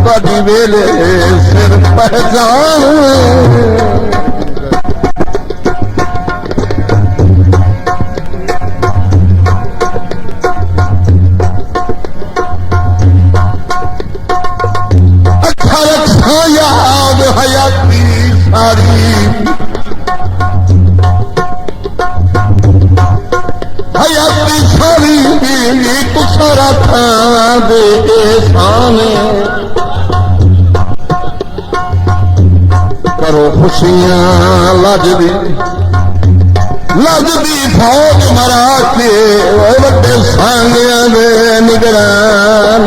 ਤੁਹਾਡੀ ਵੇਲੇ ਸਿਰ ਪਹਿਚਾਨ याद हयाती सारी हयाती सारी कुसारा था दे साने करो खुशियां लजदी फौज मरा के वड्डे सांगियां दे निगरान